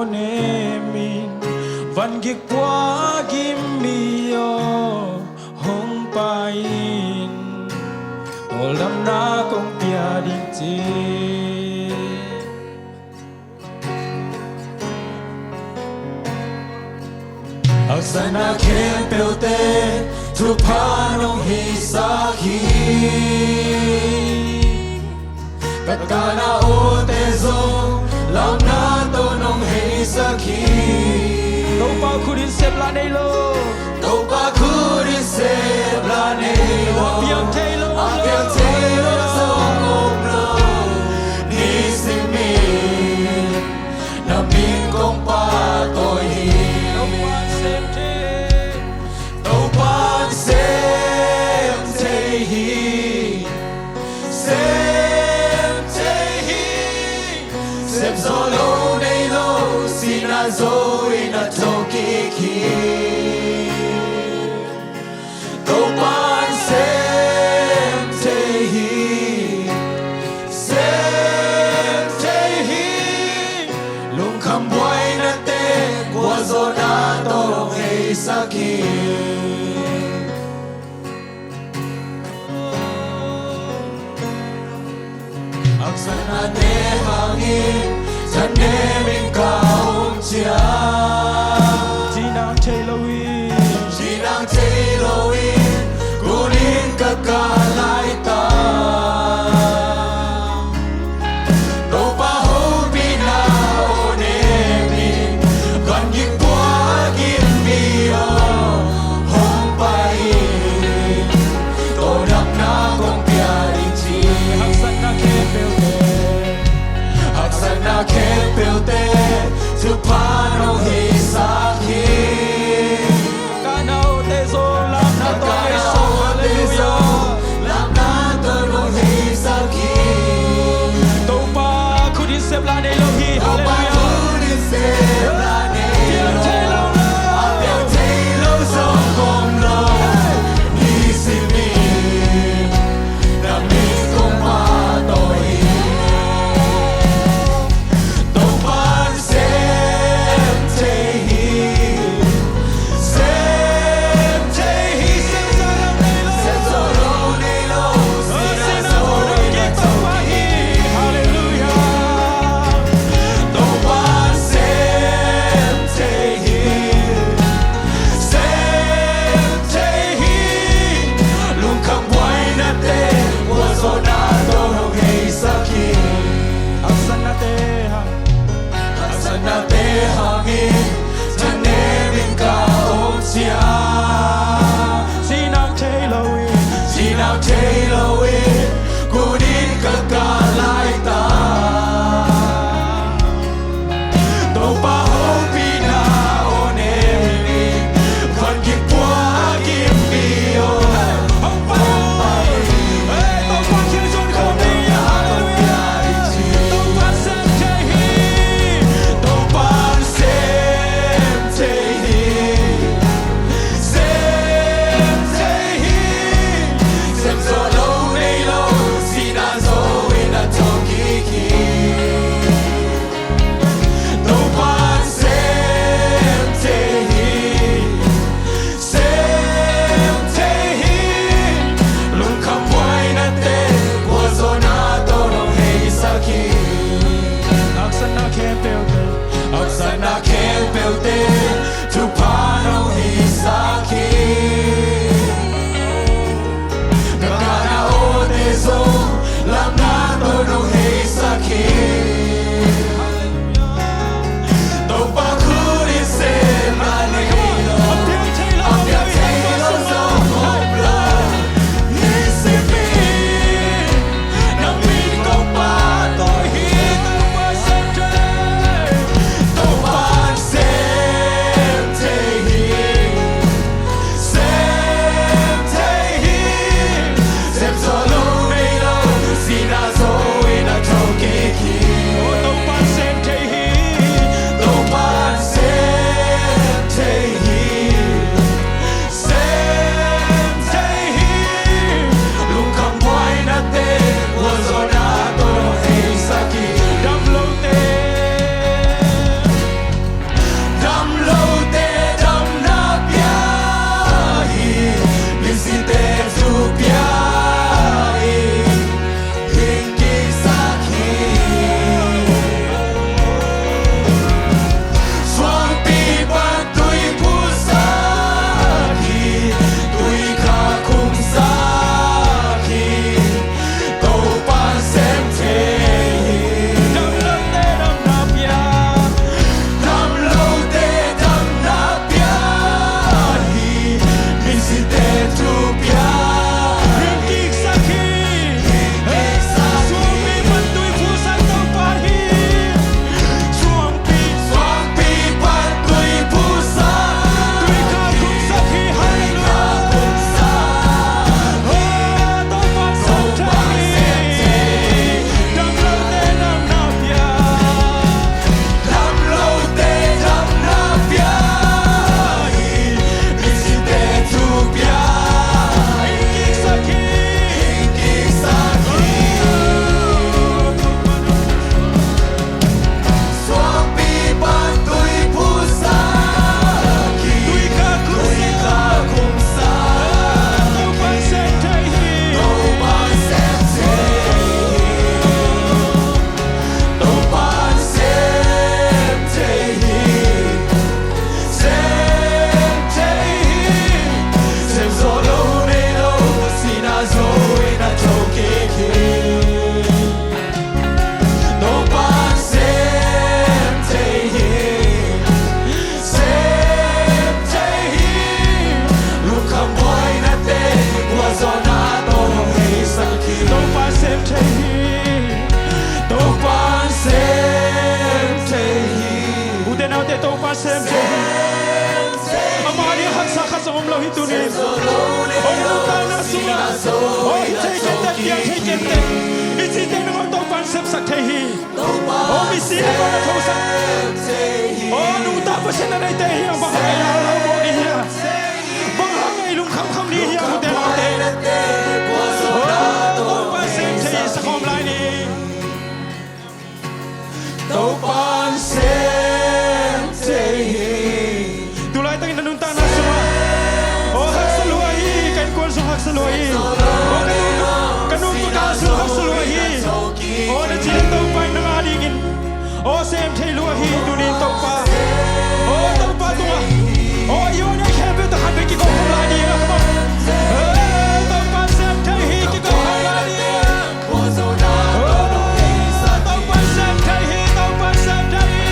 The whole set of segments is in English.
Nemin van gikwa gimio hong pain tolam na kong piading ti aksana kempelte tu panong hisaki kakana otezo lam na tonong hisaki đâu pa kudin sep la nei lo đâu pa kudin sep la nei lo apiang tailo song om lo ni simi na min kong pa toi hi đâu pa sep te hi sep zolo nei lo sina zoe na tokiki đâu pan sem te hi lung kham boy na te kwa zona to hei saki aksana te hangin Thân em mình cao chia Chỉ nàng Taylor in Kunin kakalay ta Đâu pa hôn pinahon emin Kan gikwa gimio Hong pain Todak na kong piaring chi Haksana kepelte tu pano hisaki kanao tezo lam na to lam na to no hisaki to pa kudin sep la nei lo hi hallelujah apiang tailo song kom lo ni simi na mi kong pa toi Taylor in Kunin kakalay ta Đâu pa hong pinahon emin Kan gikwa gimio Hong pain Đâu pa kirzon komia hallelujah Đâu pa sem te hi Đâu pa sem te hi Sem zolo nei lo sina zoe na tokiki đâu pan sem te hi lung kham boy na te kwa zona to no hei saki aksana kepelte tu pano hisaki lam na to no hei saki đâu pa kudin sep la nei lo apiang tailo song om lo ni simi na min kong pa toi hi đâu pa te to pa sem te amari hak sa khasam lo hi tu ni o no ta na suma o hi te ke te pia te ke te i ti te no to pa sem sak te hi o mi si na ko na tho sa o nu ta pa sen na te hi ba ha ya lo mo ni hi ba ha ngai lung kham kham ni hi mu te lo te o pa sem te sa khom lai ni to pa sem te tu lai tang na nun ta na suma o hak sa luai kan kon su hak sa luai o kanun tu ka su hak sa luai o na chi to pa na nga dingin o sem te luai tu ni to pa tu o yo na ke be ta han be ki ko lai ni na ko to pa sem te hi ki ko lai ni o so na to pa sem te hi to pa sem te hi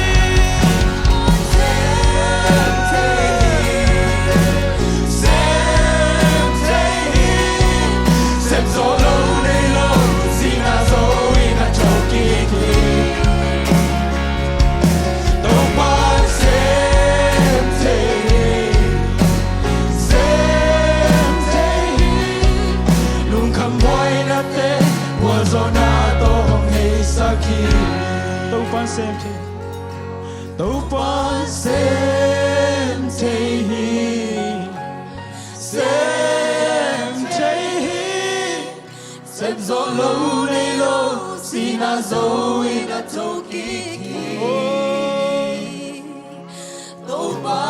sem te to pa sem te sem zo lo nei lo si na zo I na to ki to pa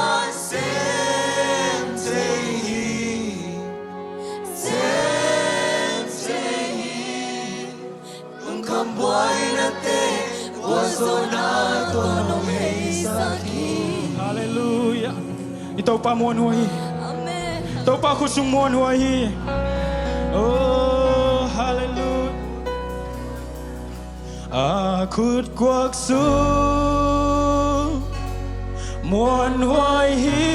sem te nung kam boy na te Hallelujah. Ito pa mo nuhi. Amen. Ito pa kusung mo nuhi. Oh, hallelujah. Akut kwak su muôn hoài hi.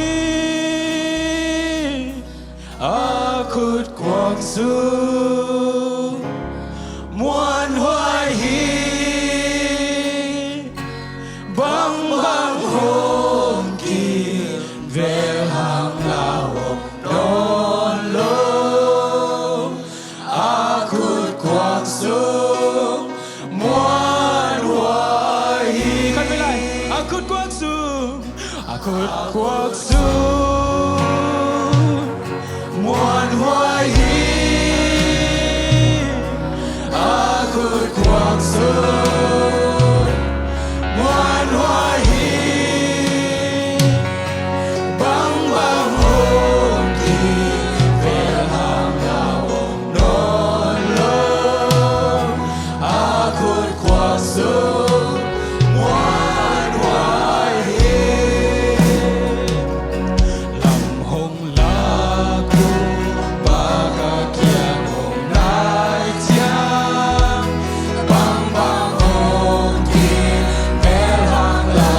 Akut kwak su muôn hoài hi. Bang bang hồn kỳ về hàng lao non lo akut kwak sung muôn hoài kanไปเลยakut kwak sung muôn hoài akut kwak sung Hang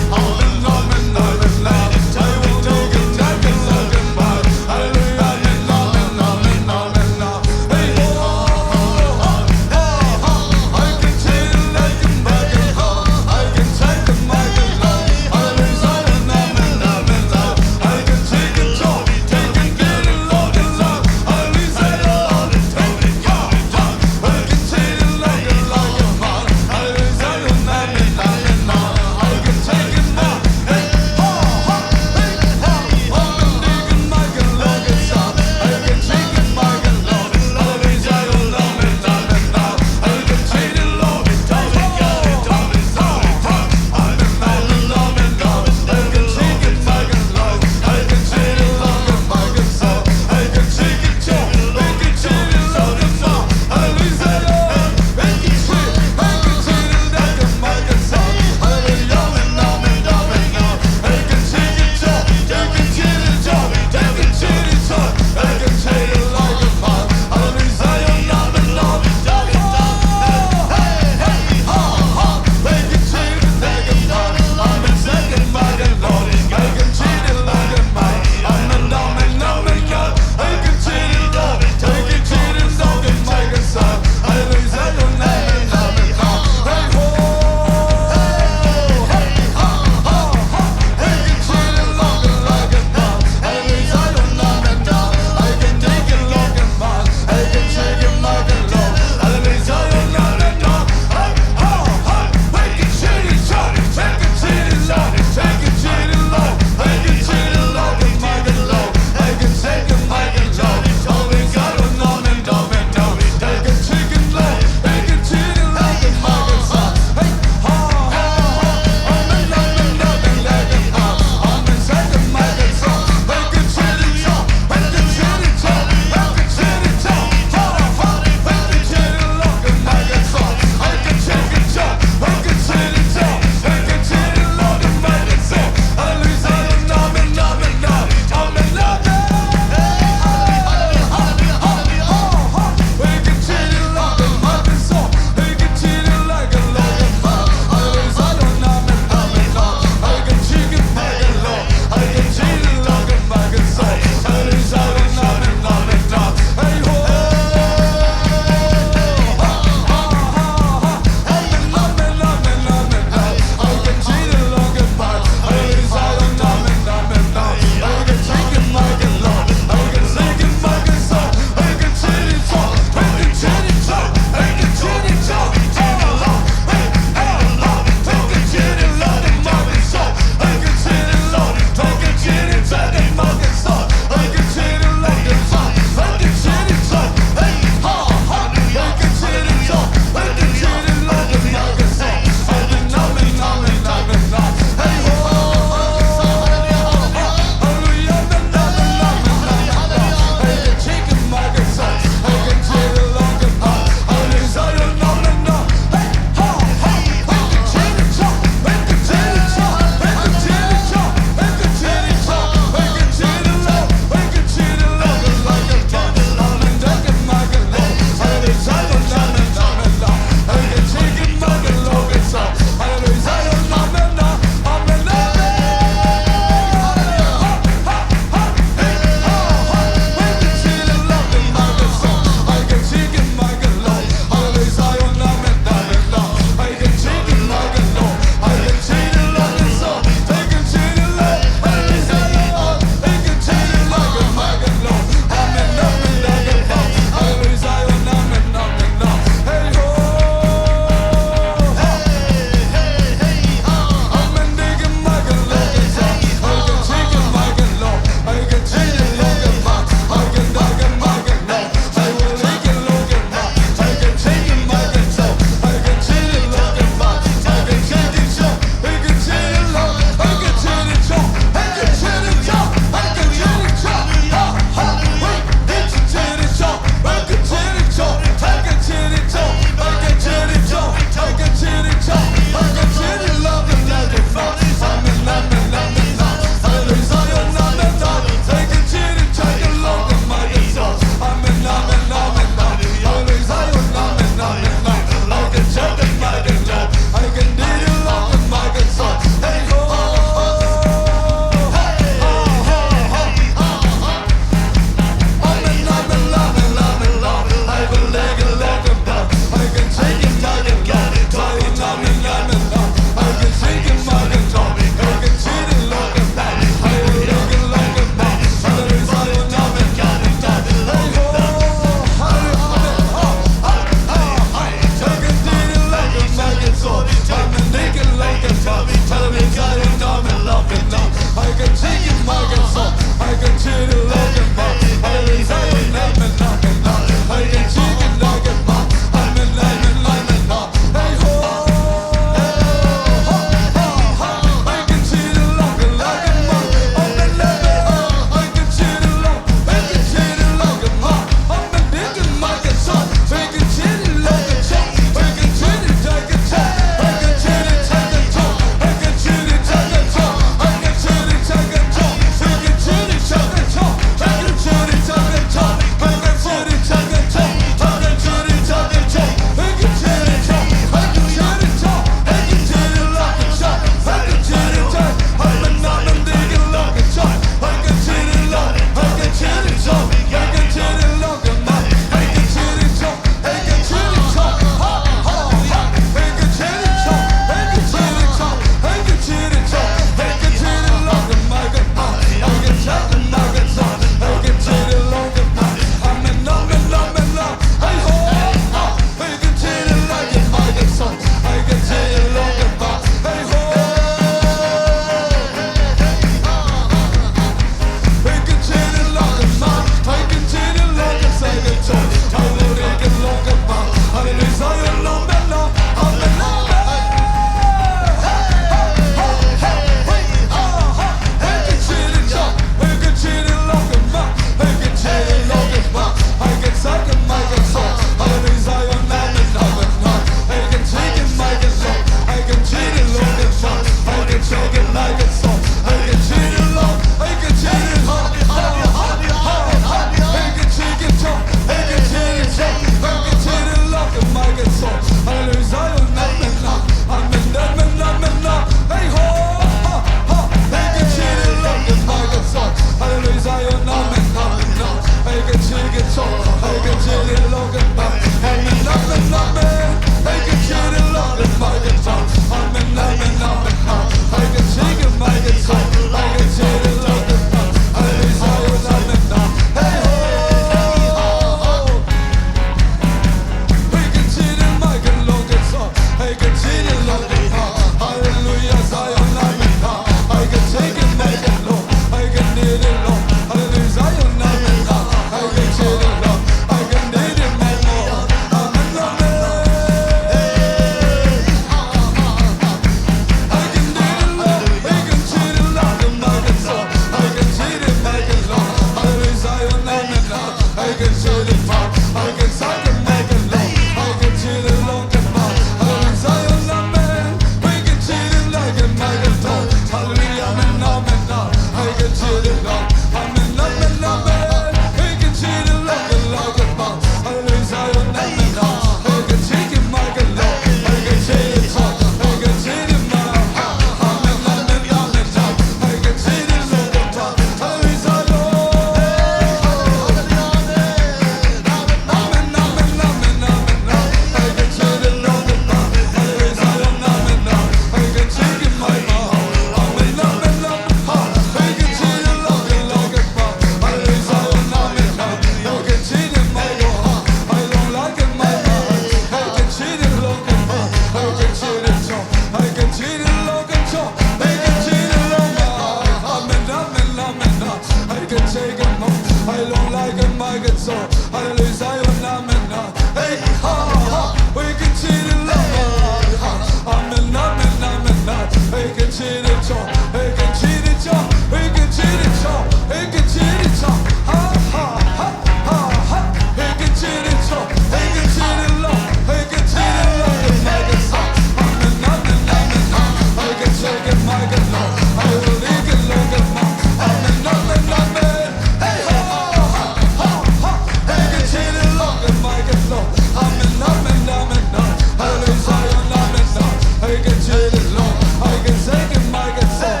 I can take it, I can say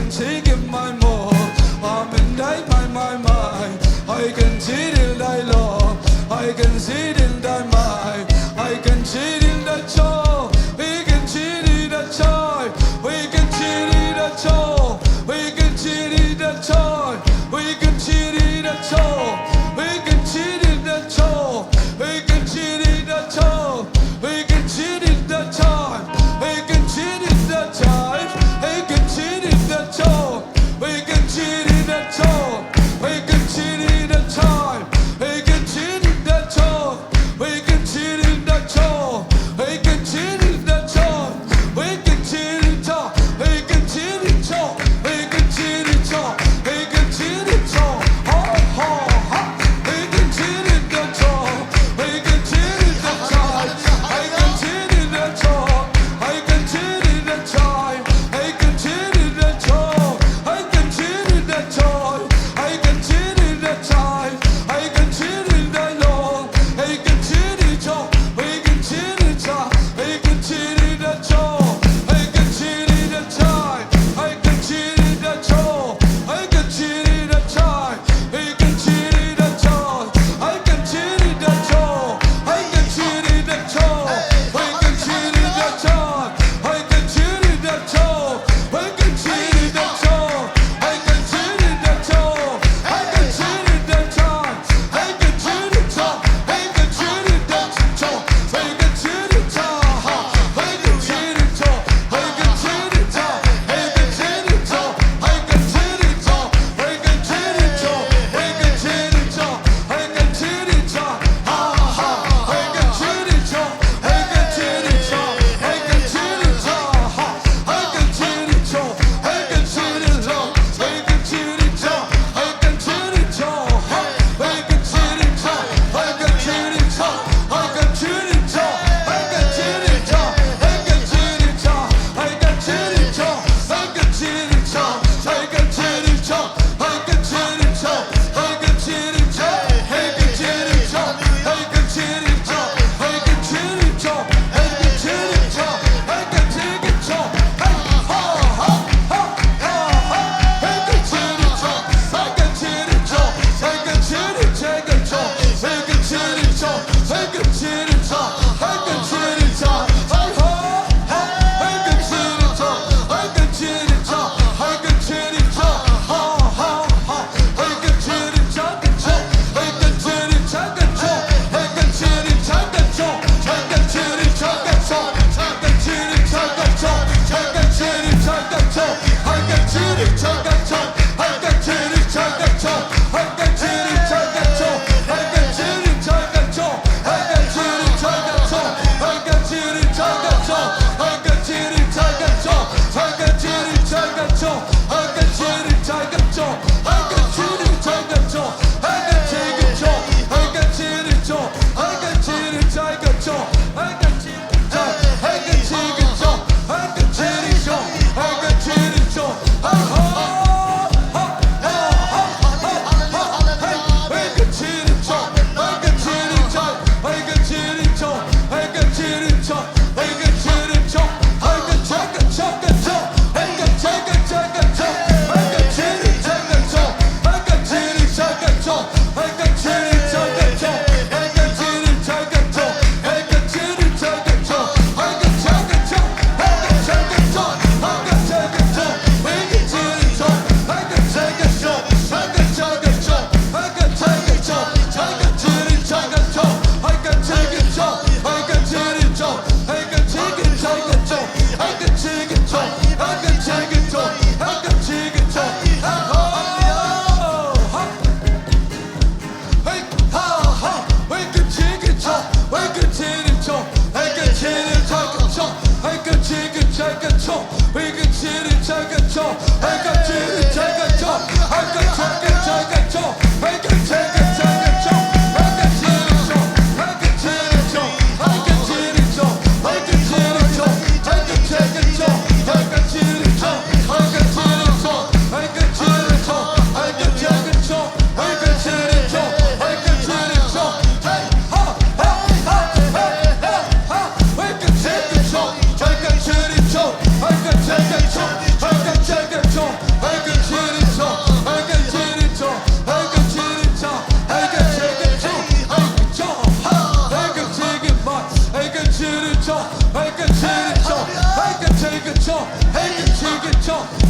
can take it my more. I'm in die my. I can see it in thy law. I can see it in thy mind. I can see it in the joy. We can see it in the joy. We can see it in the joy. We can see it in the joy. We can see it in the joy. We can see it in the joy. We can see it in the joy. We can see it in the joy. We can see it in the joy. We can see it in the joy.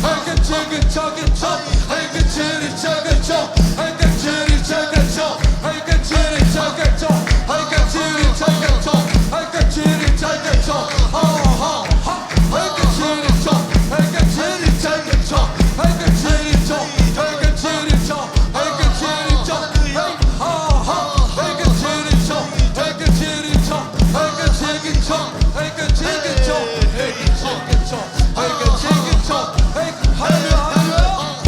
I can check it, chug it, chug. I can check it, chug it, chug. I can check it, chug it, chug. I can check it, chug it, chug. I can check it, chug it, chug. I can check it, chug it, chug. Ha ha ha. I can check it, chug. I can check it, chug it, chug. I can check it, chug. I can check it, chug. I can check it, chug. Hey ha ha. I can check it, chug. I can check it, chug. I can check it, chug. I can check it, chug. I can check it, chug. I can check it, chug. Hey hallelujah, hallelujah.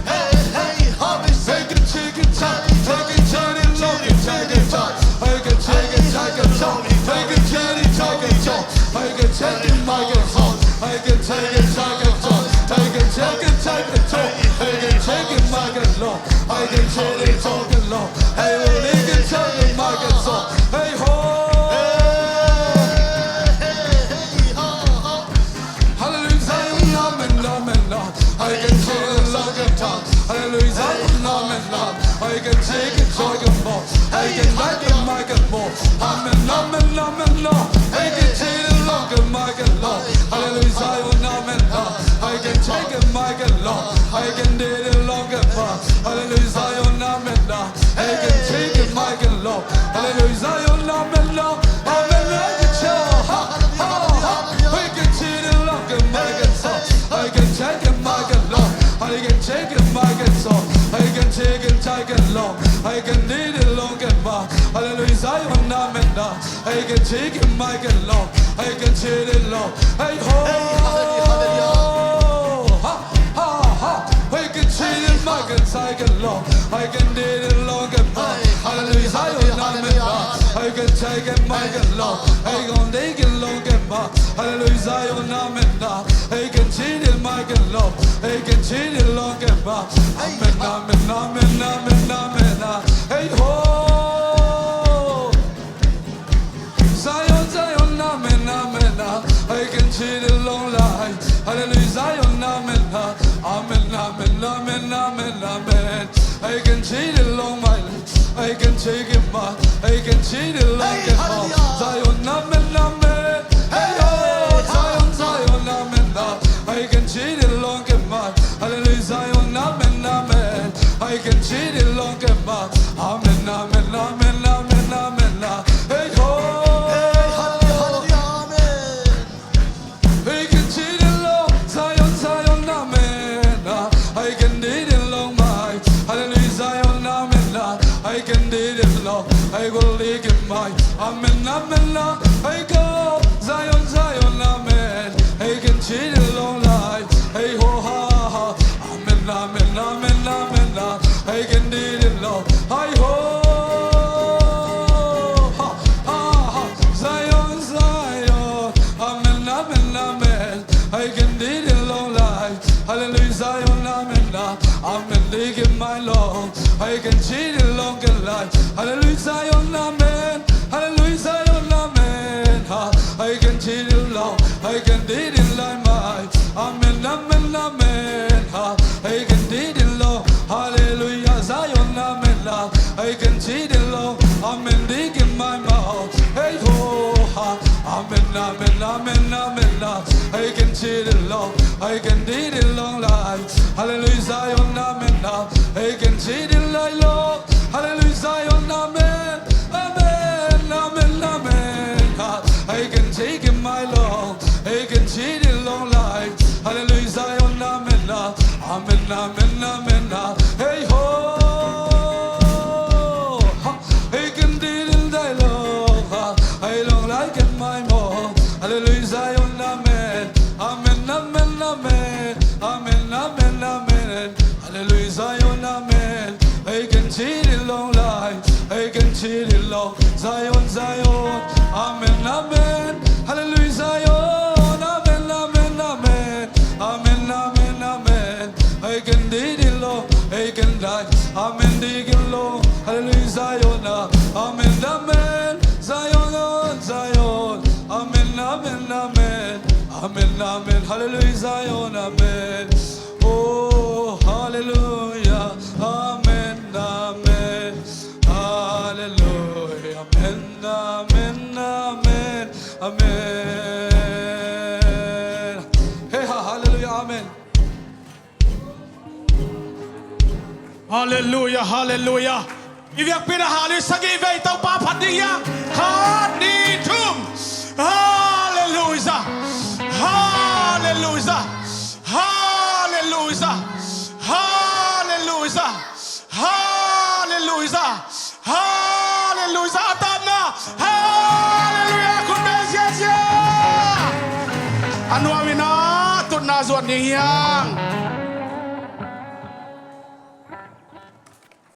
Hey hey, I can check it, chug. I can check it, chug. Check it, chug. I can check it, check it, chug. I can check it, chug it, chug. I can check it, my God, chug. I can check it, check it, chug. I can check it, check it, chug. I can check it, my God, Lord. I can check it, chug it, Lord. I will make it, check it, my God, chug. Hey ho. Hallelujah, amen, amen, Lord. I can check it, love it, chug. Hallelujah, amen, Lord. I can take it, joy and more. I can like it, my God, more. Amen, amen, amen, Lord. I can take it, long and my God, Lord. Hallelujah, amen, Lord. I can take it, my God, Lord. I can do it, long and more. Hallelujah, amen, Lord. I can take it, my God, Lord. Hallelujah, amen, Lord. Amen, I can show. Ha, ha, ha. I can take it, long and my God, Lord. I can take it, my God, Lord. I can take it, my God, Lord. I can take it, take it long. I can need it long and more. Hallelujah, amen, Lord. I can take it, my God, long. I can take it long. Hey ho, ha ha ha. I can take it, my God, take it long. I can need it long and more. Hallelujah, amen, Lord. I can take it, my God, long. I can take it long and more. Hallelujah, amen, Lord. I can take it, my God, long. I can take it long and more. Amen, amen, amen, amen, amen. Hey ho, Zion, Zion, amen, amen. I can take it long life. Hallelujah, Zion, amen, amen, amen, amen, amen, amen. I can take it long my life. I can take it, my. I can take it long and more. Zion, amen, amen. Hey ho, Zion, Zion, amen. I can cheat it long and much. Hallelujah, Zion, amen, amen. I can cheat it long and much. Amen, amen, amen, amen, amen. Hey ho, hallelujah, amen. I can cheat it long, Zion, Zion, amen. I can did it long, my. Hallelujah, Zion, amen. I can did it long. I will lick it, my. Amen, amen. I go, Zion, Zion, amen. I can cheat it long life. Hey ho ha ha. Amen, amen, amen, amen. I can do it long. Hi ho ha ha ha. Zion, Zion. Amen, amen, amen. I can do it long life. Hallelujah, Zion, amen. Amen, dig in my Lord. I can cheat it long and life. Hallelujah, Zion, amen. Hallelujah, Zion, amen. I can cheat it long. I can do it like my. Amen, amen, amen. I can do it long. Hallelujah, Zion, amen. I can cheat it long. Amen, dig in my mouth. Hey ho, amen, amen, amen, amen. I can cheat it long. I can do it long life. Hallelujah, Zion, amen. I can cheat it like long. Hallelujah, Zion, amen. Amen, amen, amen. I can take it, my Lord. I can cheat it long life. Hallelujah, Zion, amen. Amen, amen, amen. Hey ho, I can do it like long. I long like it, my more. Hallelujah, Zion, amen. Amen, amen, amen. Amen, amen, amen. Hallelujah, Zion, amen. I can cheat it long life. I can cheat it long. Zion, Zion. Amen, amen. Hallelujah, Zion. Amen, amen, amen. Amen, amen, amen. I can do it long. I can die. Amen, dig it long. Hallelujah, Zion. Amen, amen. Zion, Zion. Amen, amen, amen. Amen, amen. Hallelujah, Zion. Amen. Oh, hallelujah. Amen, amen. Hallelujah. Amen, amen, amen. Amen. Hey, hallelujah. Amen. Hallelujah, hallelujah. Ivyak pinahalo sa give itaw papat niya. Hanitum. Hallelujah. Hallelujah. Hallelujah. Hallelujah. Hallelujah. Hallelujah. Atap na. Hallelujah. Kundesya. Anu amina tunazwan niyang.